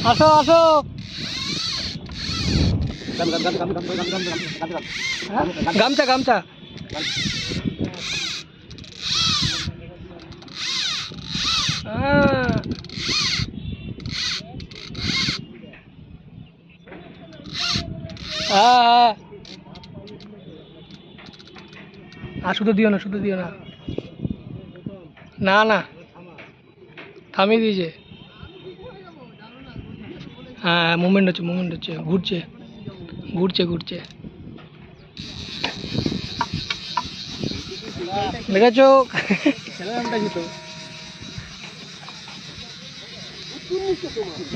আসো আসো গামছা গামছা আর শুধু দিও না, শুধু দিও না। না না থামিয়ে দিয়েছে। হ্যাঁ মুভমেন্ট হচ্ছে, মুভমেন্ট হচ্ছে, ঘুরছে ঘুরছে ঘুরছে। দেখেছো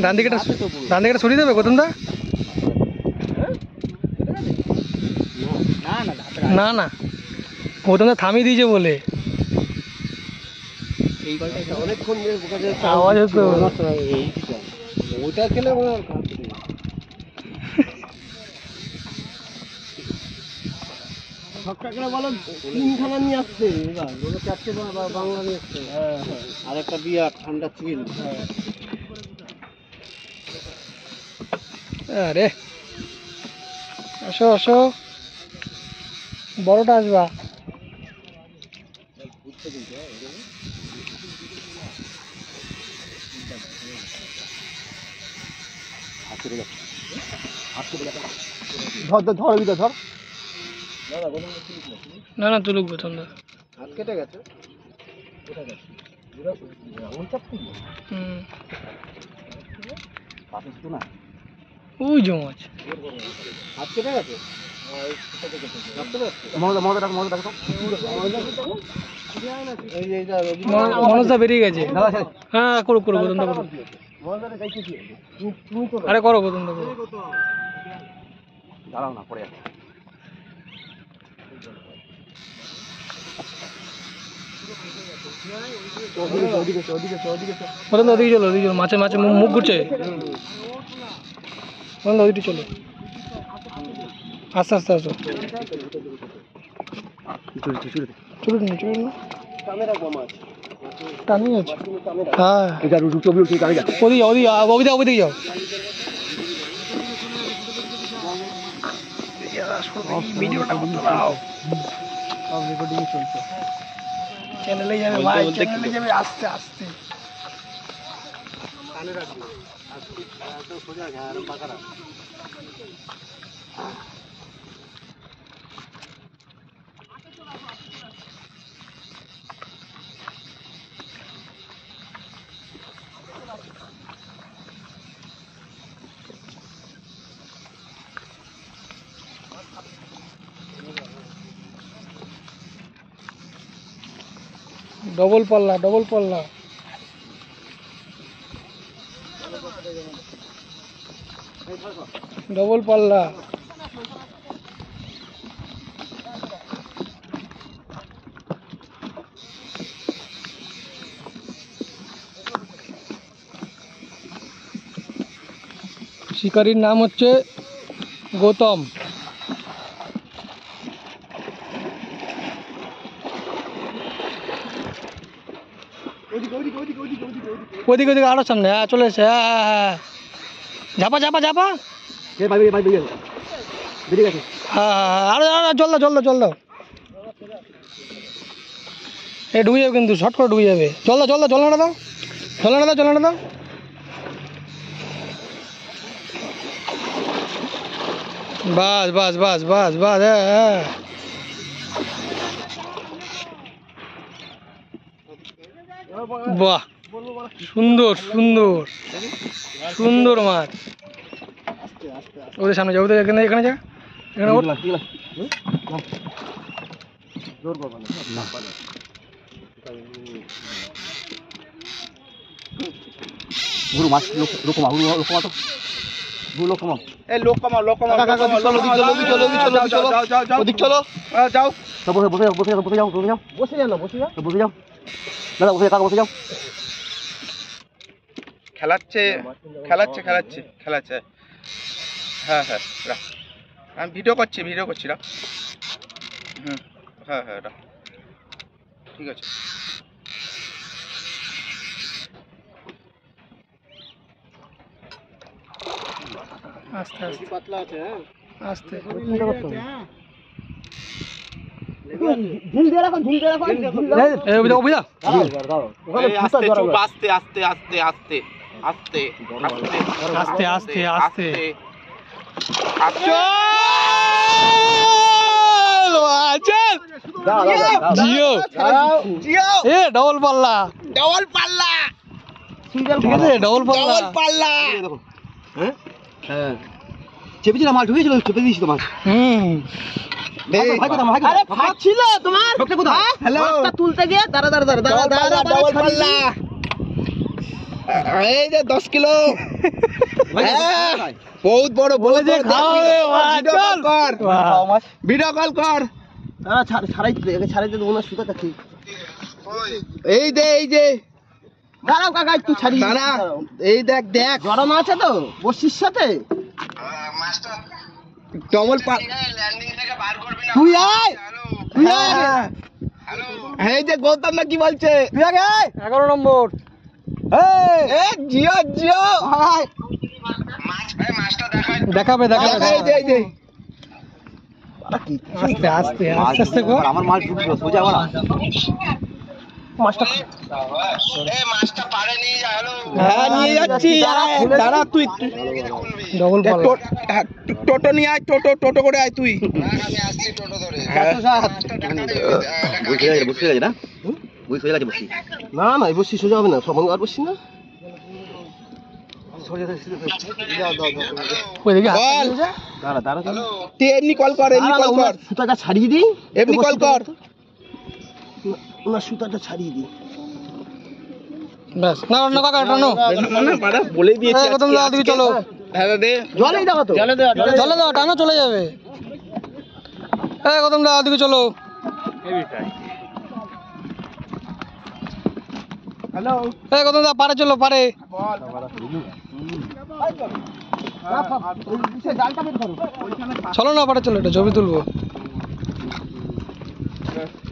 ডান দিকেটা সরিয়ে দেবে গৌতম দা? না না গৌতম দা থামিয়ে দিয়েছে বলে আওয়াজ হতো। ওইটা খেলে বলো তিনখানা নিয়ে আসছে, চারটে বাংলা নিয়ে আসছে। আর একটা বিয়ার ঠান্ডা চিল। আরে আসো আসো, বড়টা আসবা। ধর ধর ধর ভিতর ধর। না না তুলুক প্রথম দা হাত কেটে গেছে। ওই যে মাছ হাত কেটে গেছে। মনজদা বেরিয়ে গেছে। হ্যাঁ করুক করুক প্রথম দা করুক। আরে করো প্রথম দা করো। দাঁড়াও না পড়ে যাচ্ছে। ওদিকে চলো, ওদিকে চলো, মাছে মাছে মুখ ঘুরছে। ওদিকে চলো, আস্তে আস্তে আসো। চলো না চলো না, টানি আছে। হ্যাঁ ওদিকে ওদিকে ওদিকে যাও। ভিডিওটা করতে দাও, সব রেকর্ডিং চলছে। চ্যানেলে যাবে ভাই, চ্যানেলে যাবে আস্তে আস্তে। কানে রাখবি আর তো সোজা ঘাড় পাকারা। ডবল পাল্লা, ডবল পাল্লা। ডবল পাল্লা। শিকারীর নাম হচ্ছে গৌতম। ওদিকে ওদিকে আরো সামনে। হ্যাঁ চলে এসে। হ্যাঁ হ্যাঁ হ্যাঁ ঝাপা ঝাপা ঝাপা। হ্যাঁ আরো জল দাও, জল দাও, জল দাও। এ ডুবে যাবে কিন্তু, শর্ট করে ডুবে যাবে। জল দাও, জল দাও, জল না দাও, জল না দাও, জল না দাও। বাস বাস বাস বাস বাস। হ্যাঁ হ্যাঁ বাহ সুন্দর সুন্দর সুন্দর মাছ। ওদের সামনে যাও, ওদের এখানে এখানে যা, এখানে গুরু মাছ লোক কমা, লোক কমা তো, লোক কমা। এই লোক কমা, লোক কমা, চলো চলো চলো চলো ওদিক চলো, যাও বসে বসে বসে বসে যাও, বসে যাও, বসে যাও না, বসে যাও, বসে যাও দাদা, বসে কাকা বসে যাও। খেলাচ্ছে খেলাচ্ছে খেলাচ্ছে খেলাচ্ছে। হ্যাঁ হ্যাঁ রাখ, আমি ভিডিও করছি রাখ। হুম হ্যাঁ হ্যাঁ রাখ, ঠিক আছে। আস্তে আস্তে পাতলা আছে হ্যাঁ আস্তে ঝিল দিয়ে রাখো এই অবিদা আস্তে চুপ আস্তে আস্তে আস্তে আস্তে আস্তে আস্তে আস্তে আস্তে জিও জিও এ ডবল পাল্লা ঠিক আছে ডবল পাল্লা হ্যাঁ হ্যাঁ চেপেছি না মাছ ঢুকেছিল চেপে দিয়েছি তো মাছ আরে ফাঁক ছিল তোমার হ্যালো মাছটা তুলতে গিয়ে দাঁড়া ডবল পাল্লা এই যে 10 কিলো বহুত বড় বলে যে খাও ভিডিও কল কর ছাড়াইতে দেবো না সুতাটা ঠিক এই যে দাঁড়াও কাকা একটু ছাড়ি দাঁড়া এই দেখ গরম আছে তো বসির সাথে ডবল পাল তুই আয় এই যে গৌতম না কি বলছে তুই আগে 11 নম্বর জিও দেখাবে এই আস্তে আস্তে আমার মাছ ঢুকলো সোজা বড়া মাছটা পারে নিয়ে যা হ্যালো হ্যাঁ নিয়ে যাচ্ছি দাঁড়া তুই ডবল টোটো নিয়ে আয় টোটো করে আয় তুই আমি আসছি টোটো ধরে বসে গেছে না সোজা গেছে বসি না বসি সোজা হবে না সবং আর বসি না সুতাটা ছাড়িয়ে দিই এমনি কল কর না সুতাটা ছাড়িয়ে দিই ব্যাস না কাকা টানো বলেই দিয়েছি প্রথম দাও দিকে চলো জলেই দাও তো জলে দাও টানো চলে যাবে প্রথম দাও দিকে চলো হ্যালো প্রথম দাও পারে চলো পারে চলো না পারে চলো এটা ছবি তুলবো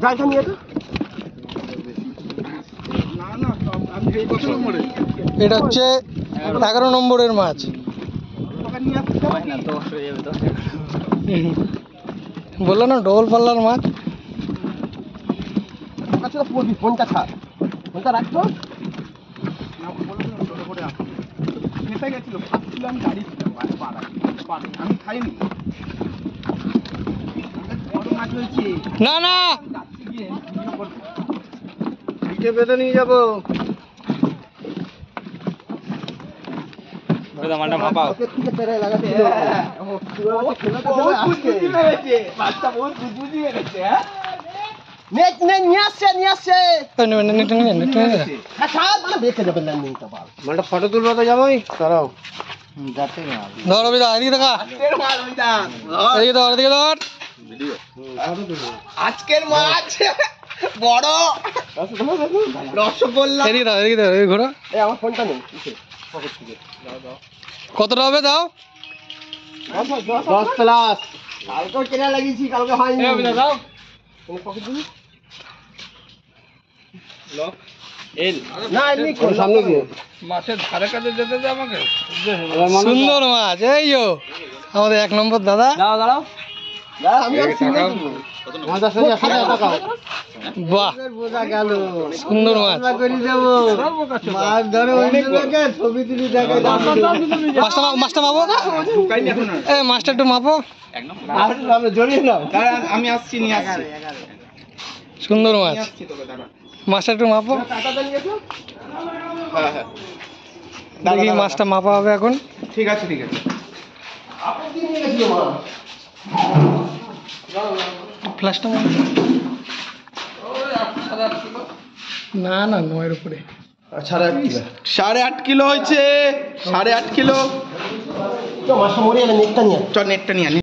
জালটা নিয়ে তো এটা হচ্ছে 11 নম্বরের মাছ বললো না ডবল পাল্লার মাছ ফোনটা ছাড় ফোনটা রাখতো আমি খাইনি না বেঁধে নিয়ে যাবো ফটো তুলবো তো যাবো আজকের মাছ বড় রসগোল্লা ঘোরা আমার ফোনটা নেই কতটা হবে দাও 10 প্লাস কালকে কেনা লাগিয়েছি কালকে হয়নি দাও সামনে দিয়ে মাছের ধারে কাছে যেতে দে আমাকে সুন্দর মাছ এই আমাদের 1 নম্বর দাদা দাঁড়াও বাহ সুন্দর মাছ মাছটা মাপো মাছটা একটু মাপো আমি আসছি নিয়ে আসছি সুন্দর মাছ মাছটা একটু মাপো দেখি মাছটা মাপা হবে এখন ঠিক আছে ফ্ল্যাশটা না 9-এর উপরে 8.5 কিলো হয়েছে 8.5 কিলো মাছটা মরে যাবে নেটটা নিয়ে নেটটা নিয়ে